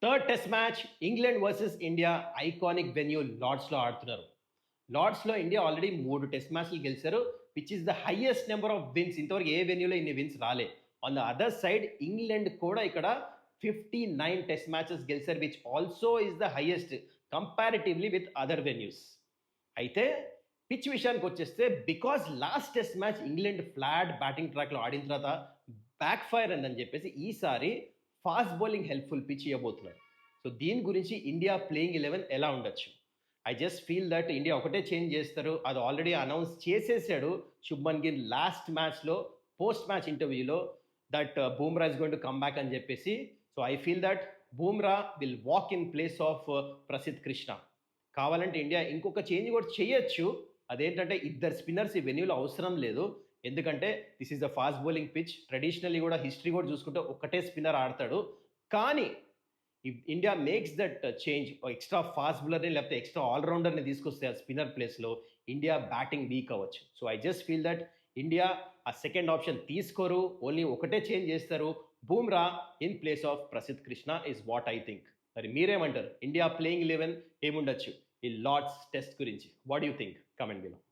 Third test match England versus India iconic venue లార్డ్స్లో ఆడుతున్నారు. లార్డ్స్లో ఇండియా ఆల్రెడీ 3 టెస్ట్ మ్యాచ్లు గెలిచారు, which is the highest number of wins. ఇంతవరకు ఏ వెన్యూలో ఇన్ని విన్స్ రాలే. On the other side England కూడా ఇక్కడ 59 టెస్ట్ మ్యాచెస్ గెలిచారు, which also is the highest comparatively with other venues. అయితే పిచ్ విషయానికి వచ్చేస్తే, because last test match England flat batting ట్రాక్లో ఆడిన తర్వాత బ్యాక్ ఫైర్ అని చెప్పేసి ఈసారి ఫాస్ట్ బౌలింగ్ హెల్ప్ఫుల్ పిచ్ ఇవ్వబోతున్నారు. సో దీని గురించి ఇండియా ప్లేయింగ్ 11 ఎలా ఉండొచ్చు? I just feel that India ఒకటే చేంజ్ చేస్తారు, అది ఆల్రెడీ అనౌన్స్ చేసేసాడు శుభ్మన్ గిల్ లాస్ట్ మ్యాచ్లో పోస్ట్ మ్యాచ్ ఇంటర్వ్యూలో, that Bumrah is going to come back అని చెప్పేసి. So I feel that Bumrah will walk in place of Prasidh Krishna. కావాలంటే ఇండియా ఇంకొక చేంజ్ కూడా చేయొచ్చు, అదేంటంటే ఇద్దరు స్పిన్నర్స్ ఈ వెన్యూలో అవసరం లేదు. ఎందుకంటే this is the fast bowling pitch. Traditionally కూడా హిస్టరీ కూడా చూసుకుంటే ఒకటే స్పిన్నర్ ఆడతాడు. కానీ if India makes that change, extra fast బౌలర్ని లేకపోతే ఎక్స్ట్రా ఆల్రౌండర్ని తీసుకొస్తే ఆ స్పిన్నర్ ప్లేస్లో ఇండియా బ్యాటింగ్ వీక్ అవ్వచ్చు. So I just feel that India ఆ సెకండ్ ఆప్షన్ తీసుకోరు, ఓన్లీ ఒకటే చేంజ్ చేస్తారు, Bumrah in place of Prasidh Krishna is what I think. మరి మీరేమంటారు? ఇండియా ప్లేయింగ్ 11 ఏముండొచ్చు ఈ లార్డ్స్ టెస్ట్ గురించి? What you think? Comment below.